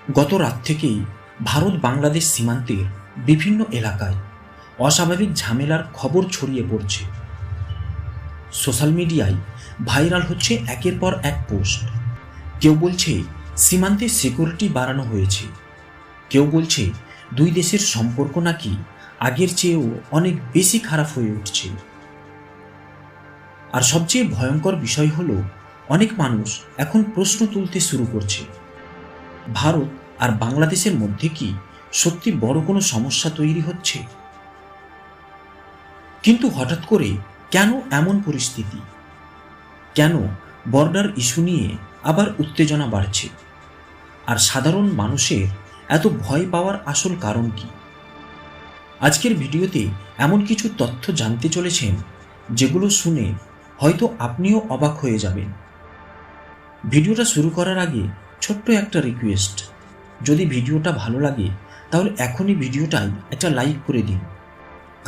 গত রাত থেকেই ভারত বাংলাদেশ সীমান্তের বিভিন্ন এলাকায় অস্বাভাবিক ঝামেলার খবর ছড়িয়ে পড়ছে। সোশ্যাল মিডিয়ায় ভাইরাল হচ্ছে একের পর এক পোস্ট। কেউ বলছে সীমান্তে সিকিউরিটি বাড়ানো হয়েছে, কেউ বলছে দুই দেশের সম্পর্ক নাকি আগের চেয়েও অনেক বেশি খারাপ হয়ে উঠছে। আর সবচেয়ে ভয়ঙ্কর বিষয় হলো, অনেক মানুষ এখন প্রশ্ন তুলতে শুরু করছে, ভারত আর বাংলাদেশের মধ্যে কি সত্যি বড় কোনো সমস্যা তৈরি হচ্ছে? কিন্তু হঠাৎ করে কেন এমন পরিস্থিতি? কেন বর্ডার ইস্যু নিয়ে আবার উত্তেজনা বাড়ছে? আর সাধারণ মানুষের এত ভয় পাওয়ার আসল কারণ কি? আজকের ভিডিওতে এমন কিছু তথ্য জানতে চলেছেন যেগুলো শুনে হয়তো আপনিও অবাক হয়ে যাবেন। ভিডিওটা শুরু করার আগে ছোট্ট একটা রিকোয়েস্ট, যদি ভিডিওটা ভালো লাগে তাহলে এখনই ভিডিওটাই একটা লাইক করে দিন,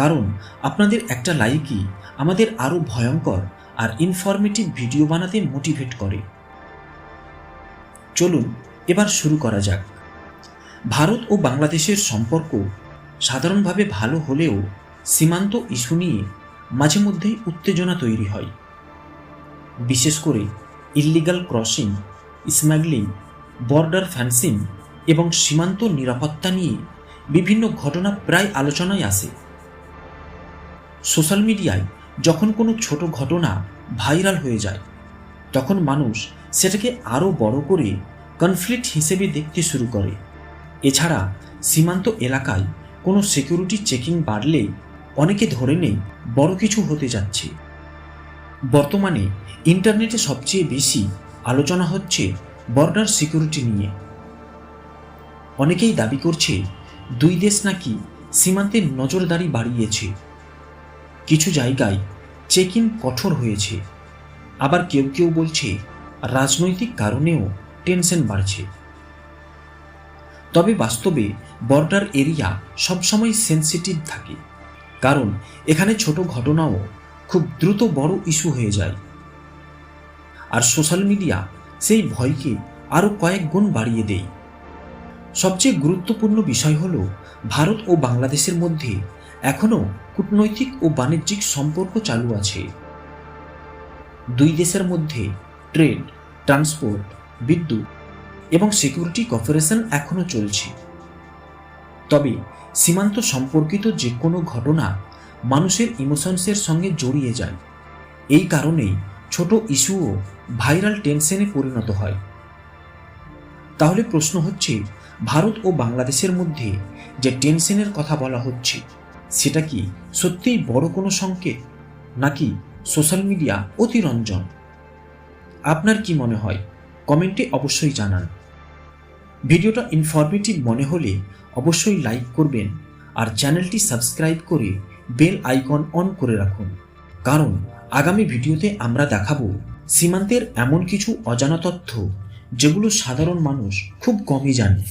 কারণ আপনাদের একটা লাইকই আমাদের আরও ভয়ঙ্কর আর ইনফরমেটিভ ভিডিও বানাতে মোটিভেট করে। চলুন এবার শুরু করা যাক। ভারত ও বাংলাদেশের সম্পর্ক সাধারণভাবে ভালো হলেও সীমান্ত ইস্যু নিয়ে মাঝে মধ্যেই উত্তেজনা তৈরি হয়। বিশেষ করে illegal crossing, smuggling, border fencing এবং সীমান্ত নিরাপত্তা নিয়ে বিভিন্ন ঘটনা প্রায় আলোচনায় আসে। সোশ্যাল মিডিয়ায় যখন কোনো ছোট ঘটনা ভাইরাল হয়ে যায়, তখন মানুষ সেটাকে আরও বড় করে কনফ্লিক্ট হিসেবে দেখতে শুরু করে। এছাড়া সীমান্ত এলাকায় কোনো সিকিউরিটি চেকিং বাড়লে অনেকে ধরে নেয় বড় কিছু হতে যাচ্ছে। বর্তমানে ইন্টারনেটে সবচেয়ে বেশি আলোচনা হচ্ছে বর্ডার সিকিউরিটি নিয়ে। অনেকেই দাবি করছে দুই দেশ নাকি সীমান্তে নজরদারি বাড়িয়েছে, কিছু জায়গায় চেক ইন কঠোর হয়েছে, আবার কেউ কেউ বলছে রাজনৈতিক কারণেও টেনশন বাড়ছে। তবে বাস্তবে বর্ডার এরিয়া সবসময় সেন্সিটিভ থাকে, কারণ এখানে ছোট ঘটনাও খুব দ্রুত বড় ইস্যু হয়ে যায়। আর সোশ্যাল মিডিয়া সেই ভয়কে আরও কয়েক গুণ বাড়িয়ে দেয়। সবচেয়ে গুরুত্বপূর্ণ বিষয় হলো, ভারত ও বাংলাদেশের মধ্যে এখনও কূটনৈতিক ও বাণিজ্যিক সম্পর্ক চালু আছে। দুই দেশের মধ্যে ট্রেড, ট্রান্সপোর্ট, বিদ্যুৎ এবং সিকিউরিটি কোঅপারেশন এখনও চলছে। তবে সীমান্ত সম্পর্কিত যে কোনো ঘটনা মানুষের ইমোশনসের সঙ্গে জড়িয়ে যায়। এই কারণেই ছোট ইস্যুও ভাইরাল টেনশনে পরিণত হয়। তাহলে প্রশ্ন হচ্ছে, ভারত ও বাংলাদেশের মধ্যে যে টেনশনের কথা বলা হচ্ছে, সেটা কি সত্যিই বড় কোনো সংকেত, নাকি সোশ্যাল মিডিয়া অতিরঞ্জন? আপনার কি মনে হয় কমেন্টে অবশ্যই জানান। ভিডিওটা ইনফরমেটিভ মনে হলে অবশ্যই লাইক করবেন আর চ্যানেলটি সাবস্ক্রাইব করে বেল আইকন অন করে রাখুন, কারণ আগামী ভিডিওতে আমরা দেখাবো সীমান্তের এমন কিছু অজানা তথ্য যেগুলো সাধারণ মানুষ খুব কমই জানে।